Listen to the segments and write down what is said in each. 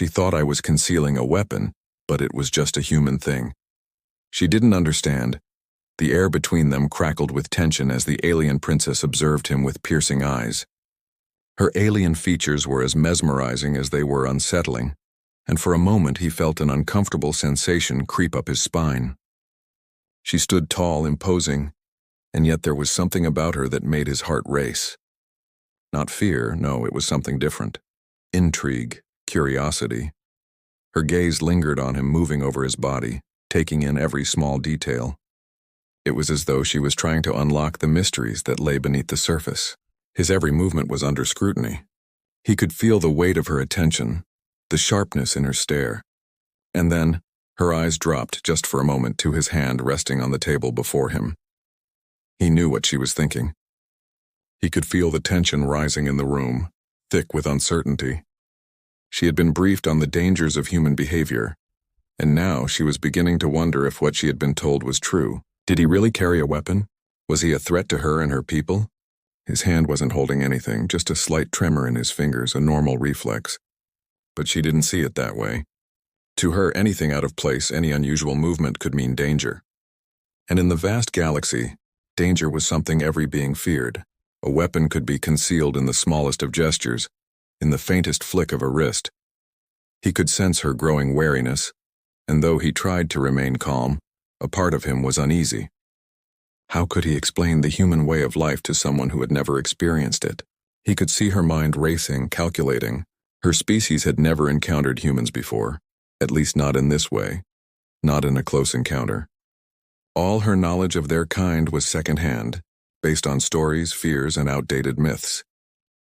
She thought I was concealing a weapon, but it was just a human thing. She didn't understand. The air between them crackled with tension as the alien princess observed him with piercing eyes. Her alien features were as mesmerizing as they were unsettling, and for a moment he felt an uncomfortable sensation creep up his spine. She stood tall, imposing, and yet there was something about her that made his heart race. Not fear, no, it was something different. Intrigue, curiosity. Her gaze lingered on him, moving over his body, taking in every small detail. It was as though she was trying to unlock the mysteries that lay beneath the surface. His every movement was under scrutiny. He could feel the weight of her attention, the sharpness in her stare. And then, her eyes dropped just for a moment to his hand resting on the table before him. He knew what she was thinking. He could feel the tension rising in the room, thick with uncertainty. She had been briefed on the dangers of human behavior, and now she was beginning to wonder if what she had been told was true. Did he really carry a weapon? Was he a threat to her and her people? His hand wasn't holding anything, just a slight tremor in his fingers, a normal reflex. But she didn't see it that way. To her, anything out of place, any unusual movement could mean danger. And in the vast galaxy, danger was something every being feared. A weapon could be concealed in the smallest of gestures, in the faintest flick of a wrist. He could sense her growing wariness, and though he tried to remain calm, a part of him was uneasy. How could he explain the human way of life to someone who had never experienced it? He could see her mind racing, calculating. Her species had never encountered humans before, at least not in this way, not in a close encounter. All her knowledge of their kind was secondhand, based on stories, fears, and outdated myths.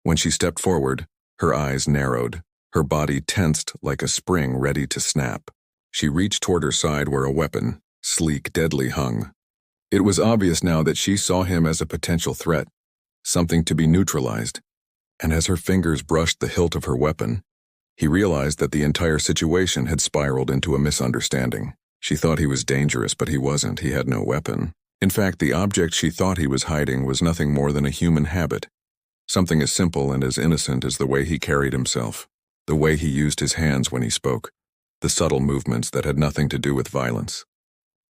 When she stepped forward, her eyes narrowed, her body tensed like a spring ready to snap. She reached toward her side where a weapon, sleek, deadly, hung. It was obvious now that she saw him as a potential threat, something to be neutralized, and as her fingers brushed the hilt of her weapon, he realized that the entire situation had spiraled into a misunderstanding. She thought he was dangerous, but he wasn't. He had no weapon. In fact, the object she thought he was hiding was nothing more than a human habit, something as simple and as innocent as the way he carried himself, the way he used his hands when he spoke, the subtle movements that had nothing to do with violence.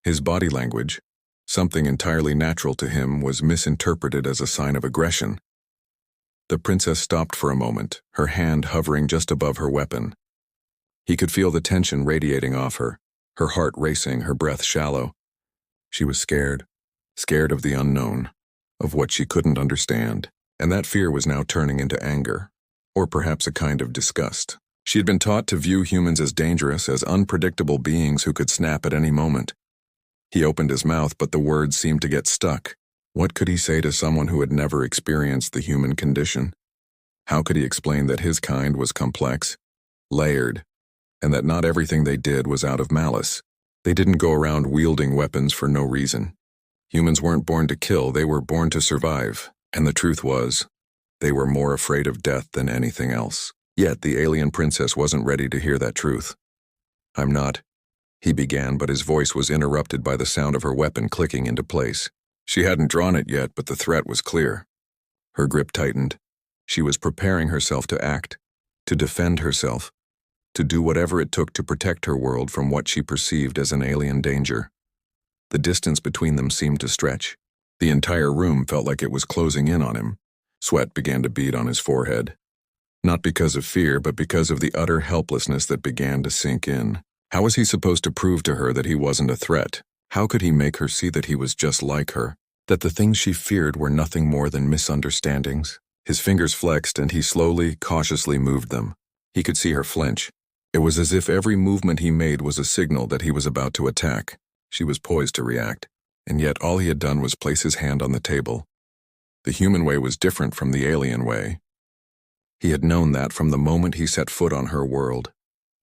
His body language, something entirely natural to him, was misinterpreted as a sign of aggression. The princess stopped for a moment, her hand hovering just above her weapon. He could feel the tension radiating off her heart racing, her breath shallow. She was scared of the unknown, of what she couldn't understand, and that fear was now turning into anger, or perhaps a kind of disgust. She had been taught to view humans as dangerous, as unpredictable beings who could snap at any moment. He opened his mouth, but the words seemed to get stuck. What could he say to someone who had never experienced the human condition? How could he explain that his kind was complex, layered, and that not everything they did was out of malice? They didn't go around wielding weapons for no reason. Humans weren't born to kill, they were born to survive, and the truth was, they were more afraid of death than anything else. Yet the alien princess wasn't ready to hear that truth. "I'm not," he began, but his voice was interrupted by the sound of her weapon clicking into place. She hadn't drawn it yet, but the threat was clear. Her grip tightened. She was preparing herself to act, to defend herself, to do whatever it took to protect her world from what she perceived as an alien danger. The distance between them seemed to stretch. The entire room felt like it was closing in on him. Sweat began to bead on his forehead. Not because of fear, but because of the utter helplessness that began to sink in. How was he supposed to prove to her that he wasn't a threat? How could he make her see that he was just like her, that the things she feared were nothing more than misunderstandings? His fingers flexed and he slowly, cautiously moved them. He could see her flinch. It was as if every movement he made was a signal that he was about to attack. She was poised to react, and yet all he had done was place his hand on the table. The human way was different from the alien way. He had known that from the moment he set foot on her world.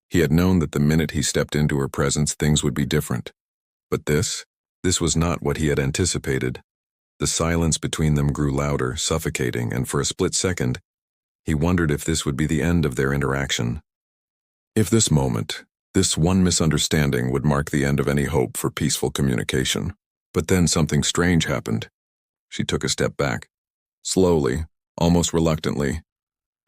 He had known that the minute he stepped into her presence, things would be different. But this was not what he had anticipated. The silence between them grew louder, suffocating, and for a split second, he wondered if this would be the end of their interaction. If this moment, this one misunderstanding, would mark the end of any hope for peaceful communication. But then something strange happened. She took a step back. Slowly, almost reluctantly.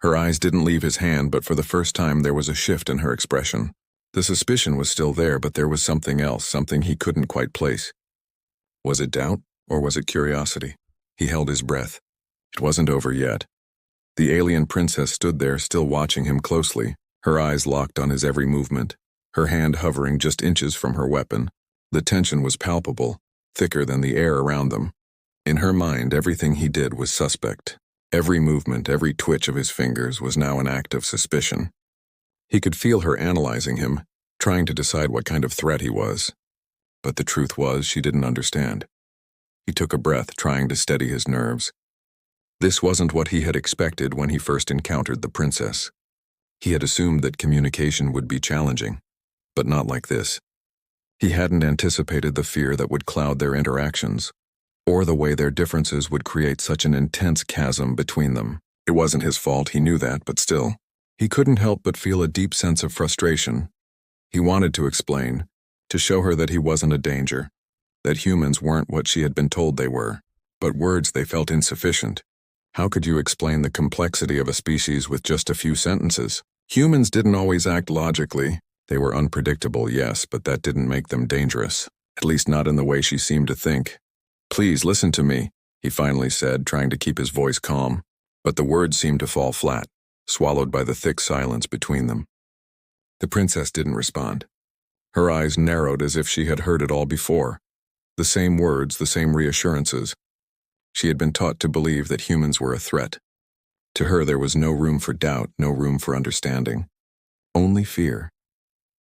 Her eyes didn't leave his hand, but for the first time there was a shift in her expression. The suspicion was still there, but there was something else, something he couldn't quite place. Was it doubt, or was it curiosity? He held his breath. It wasn't over yet. The alien princess stood there, still watching him closely, her eyes locked on his every movement, her hand hovering just inches from her weapon. The tension was palpable, thicker than the air around them. In her mind, everything he did was suspect. Every movement, every twitch of his fingers was now an act of suspicion. He could feel her analyzing him, trying to decide what kind of threat he was. But the truth was, she didn't understand. He took a breath, trying to steady his nerves. This wasn't what he had expected when he first encountered the princess. He had assumed that communication would be challenging, but not like this. He hadn't anticipated the fear that would cloud their interactions, or the way their differences would create such an intense chasm between them. It wasn't his fault, he knew that, but still, he couldn't help but feel a deep sense of frustration. He wanted to explain, to show her that he wasn't a danger, that humans weren't what she had been told they were, but words they felt insufficient. How could you explain the complexity of a species with just a few sentences? Humans didn't always act logically. They were unpredictable, yes, but that didn't make them dangerous, at least not in the way she seemed to think. "Please listen to me," he finally said, trying to keep his voice calm, but the words seemed to fall flat, swallowed by the thick silence between them. The princess didn't respond. Her eyes narrowed as if she had heard it all before. The same words, the same reassurances. She had been taught to believe that humans were a threat. To her there was no room for doubt, no room for understanding. Only fear.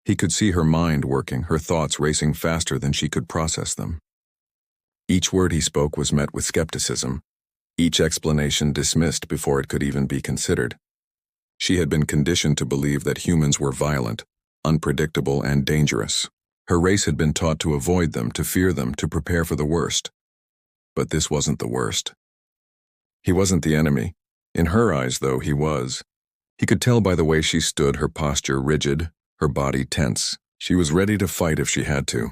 He could see her mind working, her thoughts racing faster than she could process them. Each word he spoke was met with skepticism, each explanation dismissed before it could even be considered. She had been conditioned to believe that humans were violent, unpredictable, and dangerous. Her race had been taught to avoid them, to fear them, to prepare for the worst. But this wasn't the worst. He wasn't the enemy. In her eyes, though, he was. He could tell by the way she stood, her posture rigid, her body tense. She was ready to fight if she had to.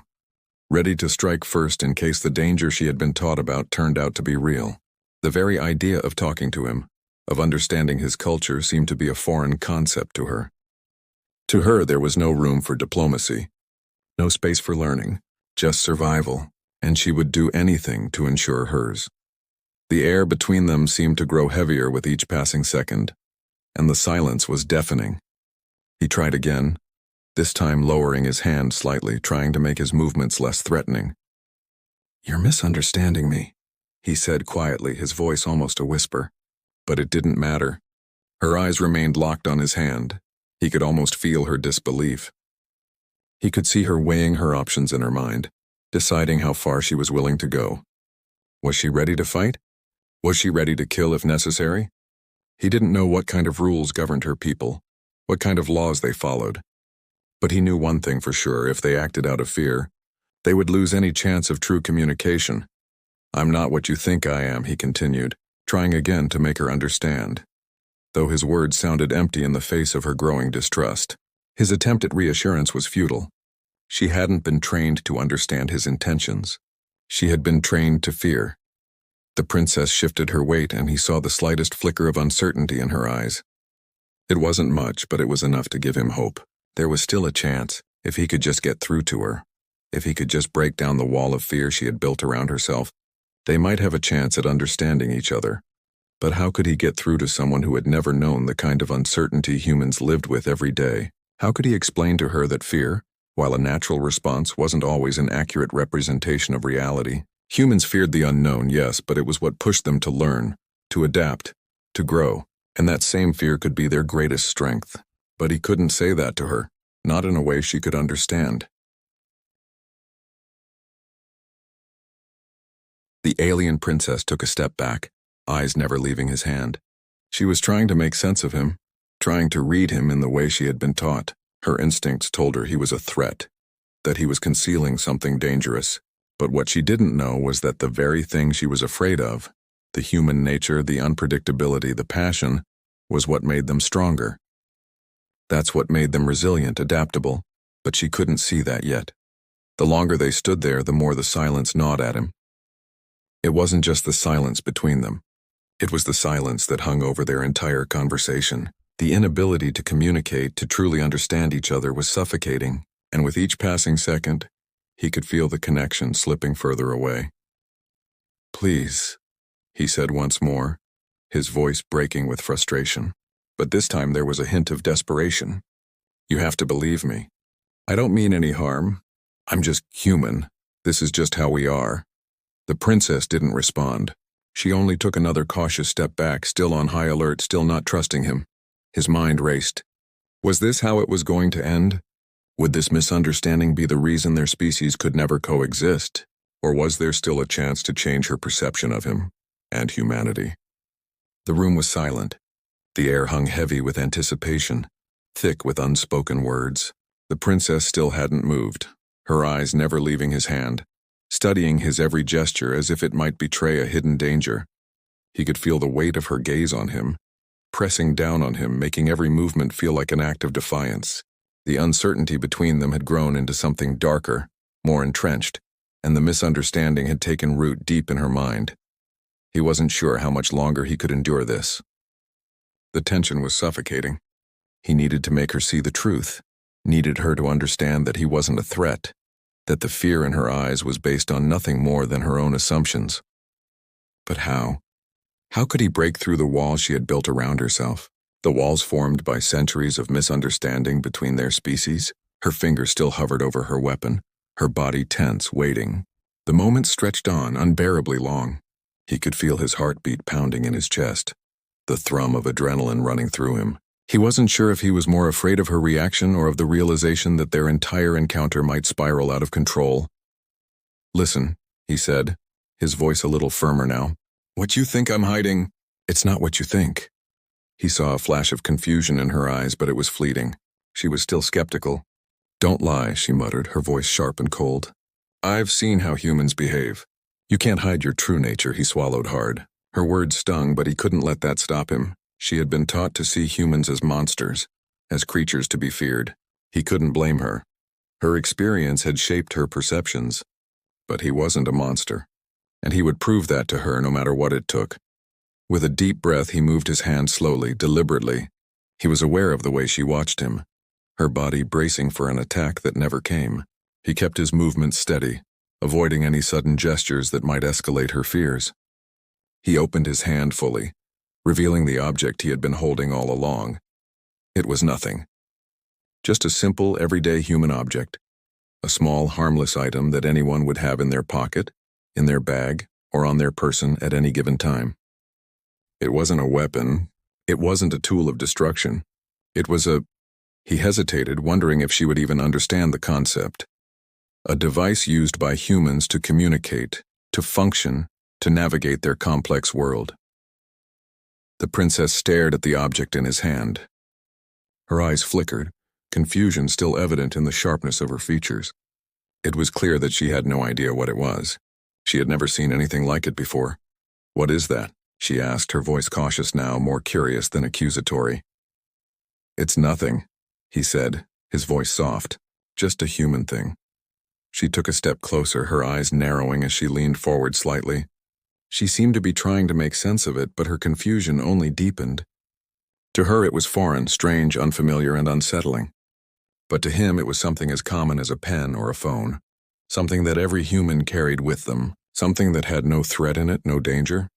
Ready to strike first in case the danger she had been taught about turned out to be real. The very idea of talking to him, of understanding his culture, seemed to be a foreign concept to her. To her, there was no room for diplomacy, no space for learning, just survival, and she would do anything to ensure hers. The air between them seemed to grow heavier with each passing second, and the silence was deafening. He tried again, this time lowering his hand slightly, trying to make his movements less threatening. "You're misunderstanding me," he said quietly, his voice almost a whisper. But it didn't matter. Her eyes remained locked on his hand. He could almost feel her disbelief. He could see her weighing her options in her mind, deciding how far she was willing to go. Was she ready to fight? Was she ready to kill if necessary? He didn't know what kind of rules governed her people, what kind of laws they followed. But he knew one thing for sure: if they acted out of fear, they would lose any chance of true communication. "I'm not what you think I am," he continued, trying again to make her understand, though his words sounded empty in the face of her growing distrust. His attempt at reassurance was futile. She hadn't been trained to understand his intentions. She had been trained to fear. The princess shifted her weight, and he saw the slightest flicker of uncertainty in her eyes. It wasn't much, but it was enough to give him hope. There was still a chance, if he could just get through to her. If he could just break down the wall of fear she had built around herself, they might have a chance at understanding each other. But how could he get through to someone who had never known the kind of uncertainty humans lived with every day? How could he explain to her that fear, while a natural response, wasn't always an accurate representation of reality? Humans feared the unknown, yes, but it was what pushed them to learn, to adapt, to grow, and that same fear could be their greatest strength. But he couldn't say that to her, not in a way she could understand. The alien princess took a step back, eyes never leaving his hand. She was trying to make sense of him, trying to read him in the way she had been taught. Her instincts told her he was a threat, that he was concealing something dangerous. But what she didn't know was that the very thing she was afraid of, the human nature, the unpredictability, the passion, was what made them stronger. That's what made them resilient, adaptable, but she couldn't see that yet. The longer they stood there, the more the silence gnawed at him. It wasn't just the silence between them. It was the silence that hung over their entire conversation. The inability to communicate, to truly understand each other was suffocating, and with each passing second, he could feel the connection slipping further away. "Please," he said once more, his voice breaking with frustration. But this time there was a hint of desperation. "You have to believe me. I don't mean any harm. I'm just human. This is just how we are." The princess didn't respond. She only took another cautious step back, still on high alert, still not trusting him. His mind raced. Was this how it was going to end? Would this misunderstanding be the reason their species could never coexist? Or was there still a chance to change her perception of him and humanity? The room was silent. The air hung heavy with anticipation, thick with unspoken words. The princess still hadn't moved, her eyes never leaving his hand, studying his every gesture as if it might betray a hidden danger. He could feel the weight of her gaze on him, pressing down on him, making every movement feel like an act of defiance. The uncertainty between them had grown into something darker, more entrenched, and the misunderstanding had taken root deep in her mind. He wasn't sure how much longer he could endure this. The tension was suffocating. He needed to make her see the truth, needed her to understand that he wasn't a threat, that the fear in her eyes was based on nothing more than her own assumptions. But how? How could he break through the walls she had built around herself, the walls formed by centuries of misunderstanding between their species? Her fingers still hovered over her weapon, her body tense, waiting. The moment stretched on, unbearably long. He could feel his heartbeat pounding in his chest, the thrum of adrenaline running through him. He wasn't sure if he was more afraid of her reaction or of the realization that their entire encounter might spiral out of control. "Listen," he said, his voice a little firmer now. "What you think I'm hiding, it's not what you think." He saw a flash of confusion in her eyes, but it was fleeting. She was still skeptical. "Don't lie," she muttered, her voice sharp and cold. "I've seen how humans behave. You can't hide your true nature." He swallowed hard. Her words stung, but he couldn't let that stop him. She had been taught to see humans as monsters, as creatures to be feared. He couldn't blame her. Her experience had shaped her perceptions. But he wasn't a monster, and he would prove that to her no matter what it took. With a deep breath, he moved his hand slowly, deliberately. He was aware of the way she watched him, her body bracing for an attack that never came. He kept his movements steady, avoiding any sudden gestures that might escalate her fears. He opened his hand fully, revealing the object he had been holding all along. It was nothing. Just a simple, everyday human object. A small, harmless item that anyone would have in their pocket, in their bag, or on their person at any given time. It wasn't a weapon. It wasn't a tool of destruction. It was a... He hesitated, wondering if she would even understand the concept. A device used by humans to communicate, to function, to navigate their complex world. The princess stared at the object in his hand. Her eyes flickered, confusion still evident in the sharpness of her features. It was clear that she had no idea what it was. She had never seen anything like it before. "What is that?" she asked, her voice cautious now, more curious than accusatory. "It's nothing," he said, his voice soft. "Just a human thing." She took a step closer, her eyes narrowing as she leaned forward slightly. She seemed to be trying to make sense of it, but her confusion only deepened. To her it was foreign, strange, unfamiliar, and unsettling. But to him it was something as common as a pen or a phone. Something that every human carried with them. Something that had no threat in it, no danger.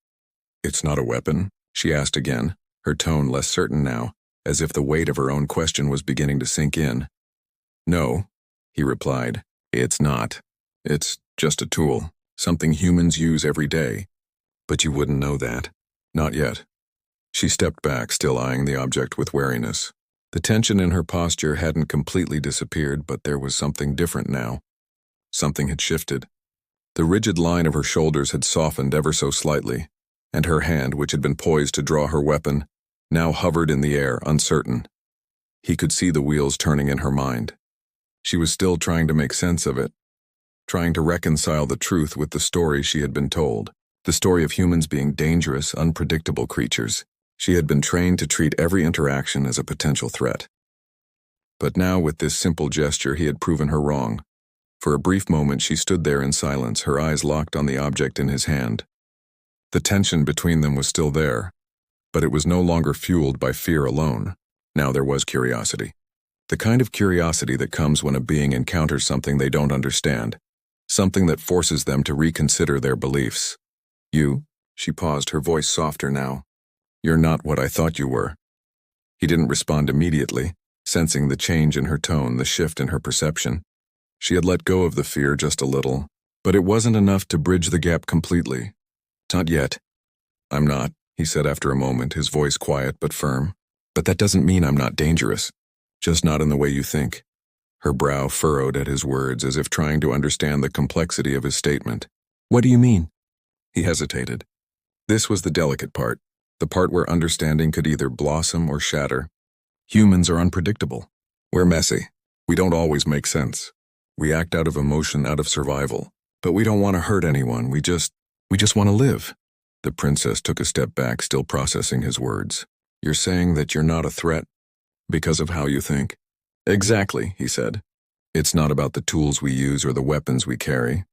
"It's not a weapon?" she asked again, her tone less certain now, as if the weight of her own question was beginning to sink in. "No," he replied. "It's not. It's just a tool. Something humans use every day. But you wouldn't know that. Not yet." She stepped back, still eyeing the object with wariness. The tension in her posture hadn't completely disappeared, but there was something different now. Something had shifted. The rigid line of her shoulders had softened ever so slightly, and her hand, which had been poised to draw her weapon, now hovered in the air, uncertain. He could see the wheels turning in her mind. She was still trying to make sense of it, trying to reconcile the truth with the story she had been told. The story of humans being dangerous, unpredictable creatures. She had been trained to treat every interaction as a potential threat. But now, with this simple gesture, he had proven her wrong. For a brief moment, she stood there in silence, her eyes locked on the object in his hand. The tension between them was still there, but it was no longer fueled by fear alone. Now there was curiosity. The kind of curiosity that comes when a being encounters something they don't understand, something that forces them to reconsider their beliefs. You, she paused, her voice softer now. You're not what I thought you were. He didn't respond immediately, sensing the change in her tone, the shift in her perception. She had let go of the fear just a little, but it wasn't enough to bridge the gap completely. Not yet. I'm not, he said after a moment, his voice quiet but firm. But that doesn't mean I'm not dangerous. Just not in the way you think. Her brow furrowed at his words as if trying to understand the complexity of his statement. What do you mean? He hesitated. This was the delicate part, the part where understanding could either blossom or shatter. Humans are unpredictable. We're messy. We don't always make sense. We act out of emotion, out of survival. But we don't want to hurt anyone. We just want to live. The princess took a step back, still processing his words. You're saying that you're not a threat because of how you think? Exactly, he said. It's not about the tools we use or the weapons we carry.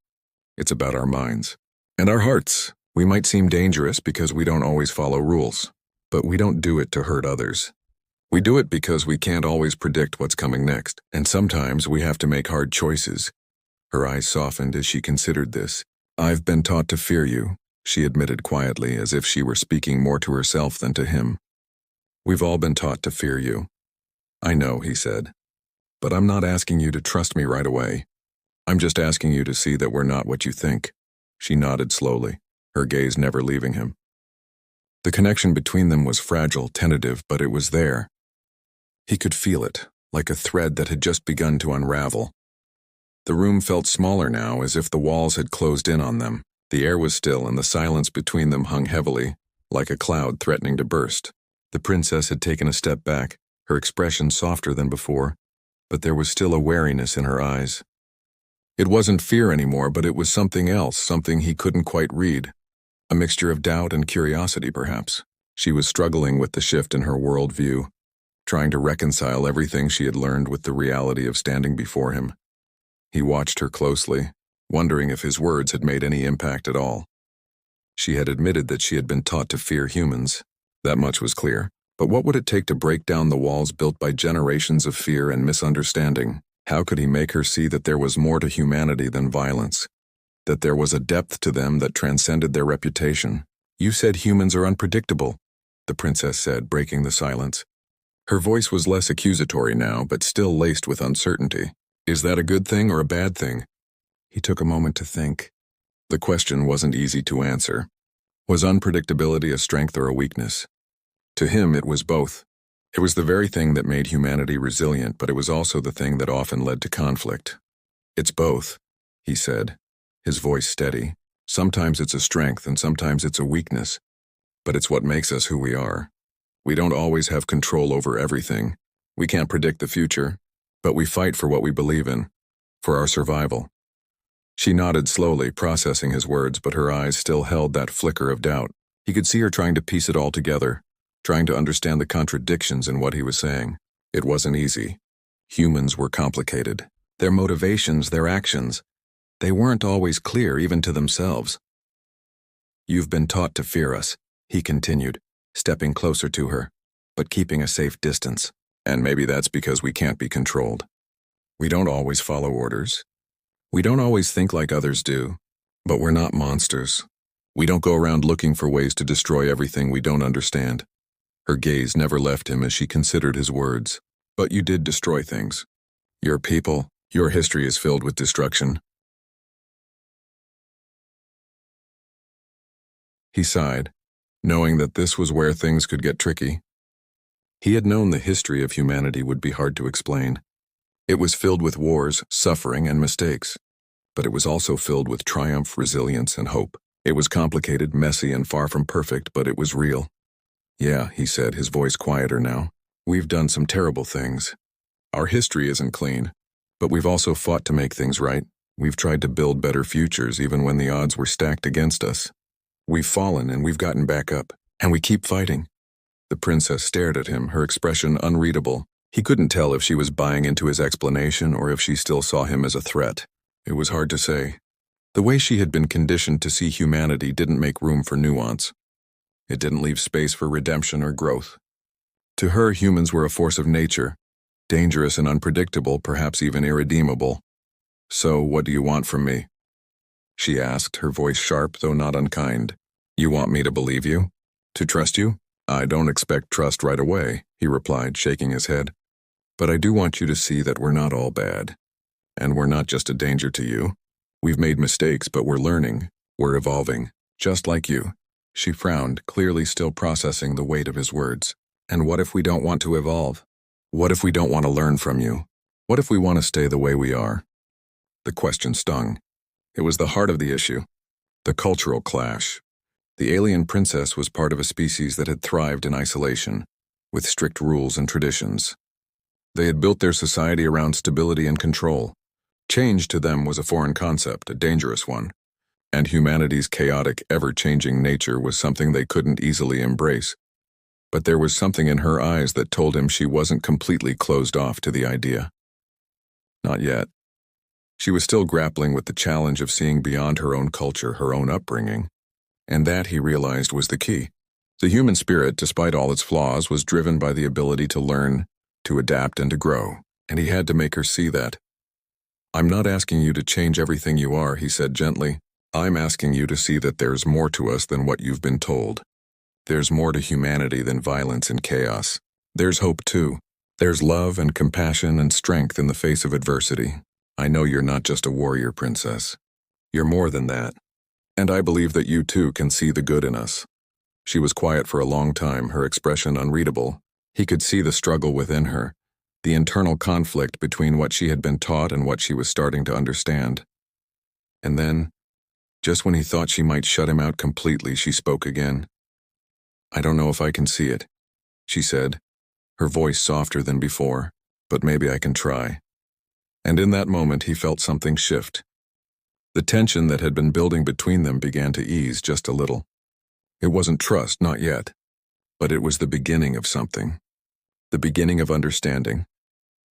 It's about our minds. And our hearts. We might seem dangerous because we don't always follow rules, but we don't do it to hurt others. We do it because we can't always predict what's coming next, and sometimes we have to make hard choices. Her eyes softened as she considered this. I've been taught to fear you, she admitted quietly, as if she were speaking more to herself than to him. We've all been taught to fear you. I know, he said. But I'm not asking you to trust me right away. I'm just asking you to see that we're not what you think. She nodded slowly, her gaze never leaving him. The connection between them was fragile, tentative, but it was there. He could feel it, like a thread that had just begun to unravel. The room felt smaller now, as if the walls had closed in on them. The air was still, and the silence between them hung heavily, like a cloud threatening to burst. The princess had taken a step back, her expression softer than before, but there was still a wariness in her eyes. It wasn't fear anymore, but it was something else, something he couldn't quite read. A mixture of doubt and curiosity, perhaps. She was struggling with the shift in her worldview, trying to reconcile everything she had learned with the reality of standing before him. He watched her closely, wondering if his words had made any impact at all. She had admitted that she had been taught to fear humans. That much was clear. But what would it take to break down the walls built by generations of fear and misunderstanding? How could he make her see that there was more to humanity than violence? That there was a depth to them that transcended their reputation? You said humans are unpredictable, the princess said, breaking the silence. Her voice was less accusatory now, but still laced with uncertainty. Is that a good thing or a bad thing? He took a moment to think. The question wasn't easy to answer. Was unpredictability a strength or a weakness? To him, it was both. It was the very thing that made humanity resilient, but it was also the thing that often led to conflict. It's both, he said, his voice steady. Sometimes it's a strength and sometimes it's a weakness, but it's what makes us who we are. We don't always have control over everything. We can't predict the future, but we fight for what we believe in, for our survival. She nodded slowly, processing his words, but her eyes still held that flicker of doubt. He could see her trying to piece it all together, trying to understand the contradictions in what he was saying. It wasn't easy. Humans were complicated. Their motivations, their actions, they weren't always clear even to themselves. You've been taught to fear us, he continued, stepping closer to her, but keeping a safe distance. And maybe that's because we can't be controlled. We don't always follow orders. We don't always think like others do, but we're not monsters. We don't go around looking for ways to destroy everything we don't understand. Her gaze never left him as she considered his words. But you did destroy things. Your people, your history is filled with destruction. He sighed, knowing that this was where things could get tricky. He had known the history of humanity would be hard to explain. It was filled with wars, suffering, and mistakes. But it was also filled with triumph, resilience, and hope. It was complicated, messy, and far from perfect, but it was real. Yeah, he said, his voice quieter now. We've done some terrible things. Our history isn't clean, but we've also fought to make things right. We've tried to build better futures even when the odds were stacked against us. We've fallen and we've gotten back up, and we keep fighting. The princess stared at him, her expression unreadable. He couldn't tell if she was buying into his explanation or if she still saw him as a threat. It was hard to say. The way she had been conditioned to see humanity didn't make room for nuance. It didn't leave space for redemption or growth. To her, humans were a force of nature, dangerous and unpredictable, perhaps even irredeemable. "So, what do you want from me?" she asked, her voice sharp though not unkind. "You want me to believe you? To trust you?" "I don't expect trust right away," he replied, shaking his head. "But I do want you to see that we're not all bad. And we're not just a danger to you. We've made mistakes, but we're learning. We're evolving. Just like you." She frowned, clearly still processing the weight of his words. "And what if we don't want to evolve? What if we don't want to learn from you? What if we want to stay the way we are?" The question stung. It was the heart of the issue. The cultural clash. The alien princess was part of a species that had thrived in isolation, with strict rules and traditions. They had built their society around stability and control. Change to them was a foreign concept, a dangerous one, and humanity's chaotic, ever-changing nature was something they couldn't easily embrace. But there was something in her eyes that told him she wasn't completely closed off to the idea. Not yet. She was still grappling with the challenge of seeing beyond her own culture, her own upbringing. And that, he realized, was the key. The human spirit, despite all its flaws, was driven by the ability to learn, to adapt, and to grow, and he had to make her see that. "I'm not asking you to change everything you are," he said gently. "I'm asking you to see that there's more to us than what you've been told. There's more to humanity than violence and chaos. There's hope too. There's love and compassion and strength in the face of adversity. I know you're not just a warrior, princess. You're more than that. And I believe that you too can see the good in us." She was quiet for a long time, her expression unreadable. He could see the struggle within her, the internal conflict between what she had been taught and what she was starting to understand. And then, just when he thought she might shut him out completely, she spoke again. "I don't know if I can see it," she said, her voice softer than before, "but maybe I can try." And in that moment he felt something shift. The tension that had been building between them began to ease just a little. It wasn't trust, not yet, but it was the beginning of something. The beginning of understanding.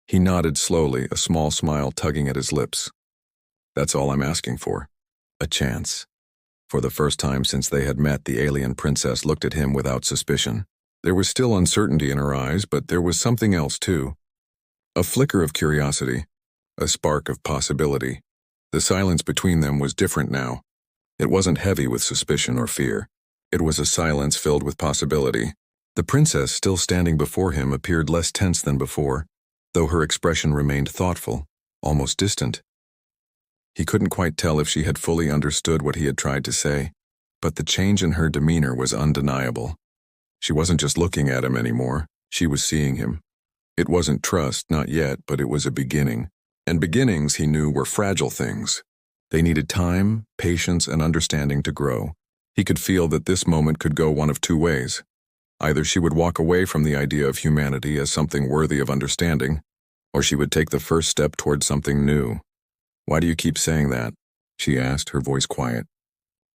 He nodded slowly, a small smile tugging at his lips. "That's all I'm asking for. A chance." For the first time since they had met, the alien princess looked at him without suspicion. There was still uncertainty in her eyes, but there was something else too. A flicker of curiosity, a spark of possibility. The silence between them was different now. It wasn't heavy with suspicion or fear. It was a silence filled with possibility. The princess, still standing before him, appeared less tense than before, though her expression remained thoughtful, almost distant. He couldn't quite tell if she had fully understood what he had tried to say, but the change in her demeanor was undeniable. She wasn't just looking at him anymore, she was seeing him. It wasn't trust, not yet, but it was a beginning. And beginnings, he knew, were fragile things. They needed time, patience, and understanding to grow. He could feel that this moment could go one of two ways. Either she would walk away from the idea of humanity as something worthy of understanding, or she would take the first step toward something new. "Why do you keep saying that?" she asked, her voice quiet.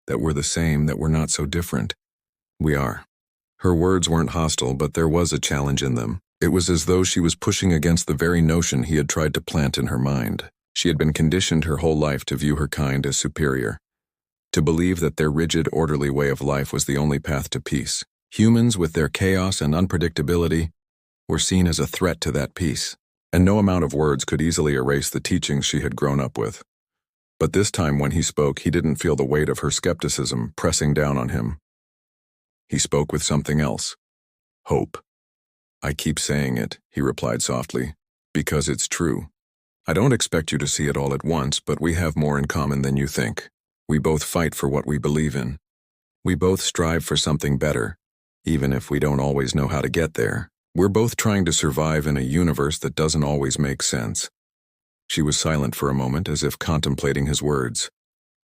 "That we're the same, that we're not so different." "We are." Her words weren't hostile, but there was a challenge in them. It was as though she was pushing against the very notion he had tried to plant in her mind. She had been conditioned her whole life to view her kind as superior, to believe that their rigid, orderly way of life was the only path to peace. Humans, with their chaos and unpredictability, were seen as a threat to that peace, and no amount of words could easily erase the teachings she had grown up with. But this time when he spoke, he didn't feel the weight of her skepticism pressing down on him. He spoke with something else. Hope. "I keep saying it," he replied softly, "because it's true. I don't expect you to see it all at once, but we have more in common than you think. We both fight for what we believe in. We both strive for something better, even if we don't always know how to get there. We're both trying to survive in a universe that doesn't always make sense." She was silent for a moment, as if contemplating his words,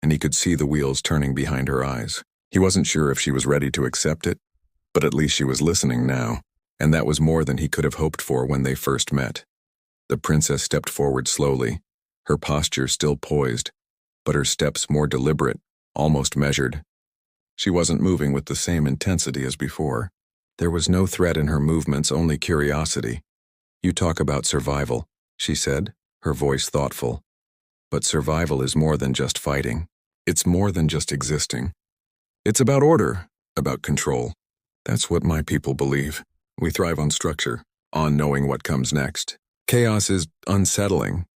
and he could see the wheels turning behind her eyes. He wasn't sure if she was ready to accept it, but at least she was listening now, and that was more than he could have hoped for when they first met. The princess stepped forward slowly, her posture still poised, but her steps more deliberate, almost measured. She wasn't moving with the same intensity as before. There was no threat in her movements, only curiosity. "You talk about survival," she said, her voice thoughtful. "But survival is more than just fighting. It's more than just existing. It's about order, about control. That's what my people believe. We thrive on structure, on knowing what comes next. Chaos is unsettling.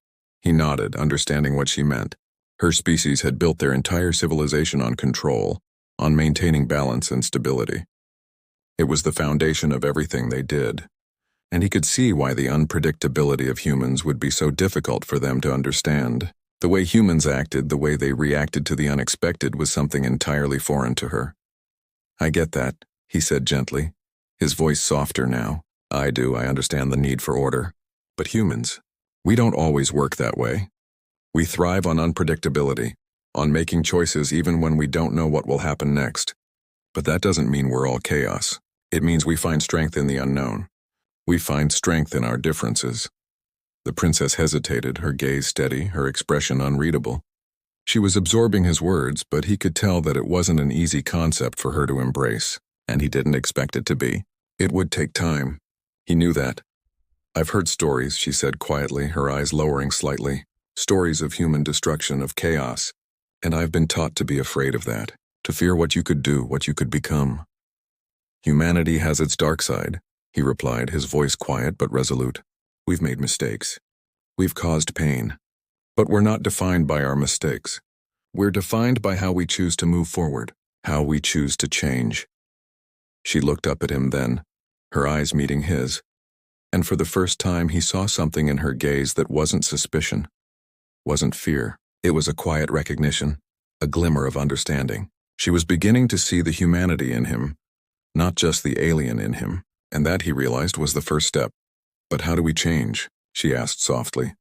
He nodded, understanding what she meant. Her species had built their entire civilization on control, on maintaining balance and stability. It was the foundation of everything they did, and he could see why the unpredictability of humans would be so difficult for them to understand. The way humans acted, the way they reacted to the unexpected, was something entirely foreign to her. "I get that," he said gently, his voice softer now. "I do, I understand the need for order. But humans, we don't always work that way. We thrive on unpredictability, on making choices even when we don't know what will happen next. But that doesn't mean we're all chaos. It means we find strength in the unknown. We find strength in our differences." The princess hesitated, her gaze steady, her expression unreadable. She was absorbing his words, but he could tell that it wasn't an easy concept for her to embrace, and he didn't expect it to be. It would take time. He knew that. "I've heard stories," she said quietly, her eyes lowering slightly. "Stories of human destruction, of chaos. And I've been taught to be afraid of that, to fear what you could do, what you could become." "Humanity has its dark side," he replied, his voice quiet but resolute. "We've made mistakes. We've caused pain. But we're not defined by our mistakes. We're defined by how we choose to move forward, how we choose to change." She looked up at him then, her eyes meeting his, and for the first time he saw something in her gaze that wasn't suspicion, wasn't fear. It was a quiet recognition, a glimmer of understanding. She was beginning to see the humanity in him, not just the alien in him, and that, he realized, was the first step. "But how do we change?" she asked softly,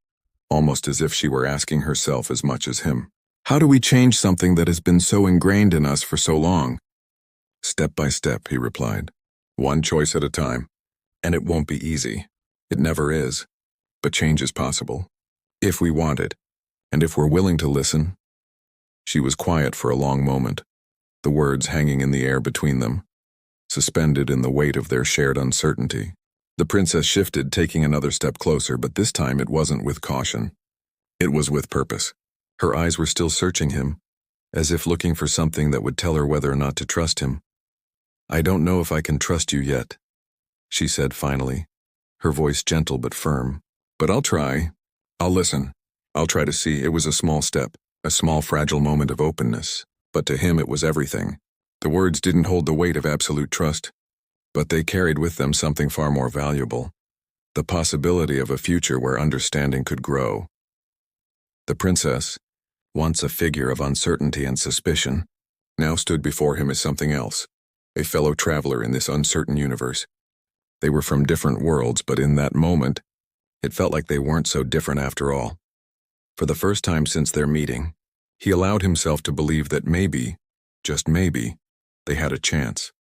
almost as if she were asking herself as much as him. "How do we change something that has been so ingrained in us for so long?" "Step by step," he replied. "One choice at a time. And it won't be easy. It never is. But change is possible. If we want it, and if we're willing to listen." She was quiet for a long moment, the words hanging in the air between them, suspended in the weight of their shared uncertainty. The princess shifted, taking another step closer, but this time it wasn't with caution. It was with purpose. Her eyes were still searching him, as if looking for something that would tell her whether or not to trust him. "I don't know if I can trust you yet," she said finally, her voice gentle but firm. "But I'll try. I'll listen. I'll try to see." It was a small step, a small fragile moment of openness, but to him it was everything. The words didn't hold the weight of absolute trust, but they carried with them something far more valuable, the possibility of a future where understanding could grow. The princess, once a figure of uncertainty and suspicion, now stood before him as something else, a fellow traveler in this uncertain universe. They were from different worlds, but in that moment, it felt like they weren't so different after all. For the first time since their meeting, he allowed himself to believe that maybe, just maybe, they had a chance.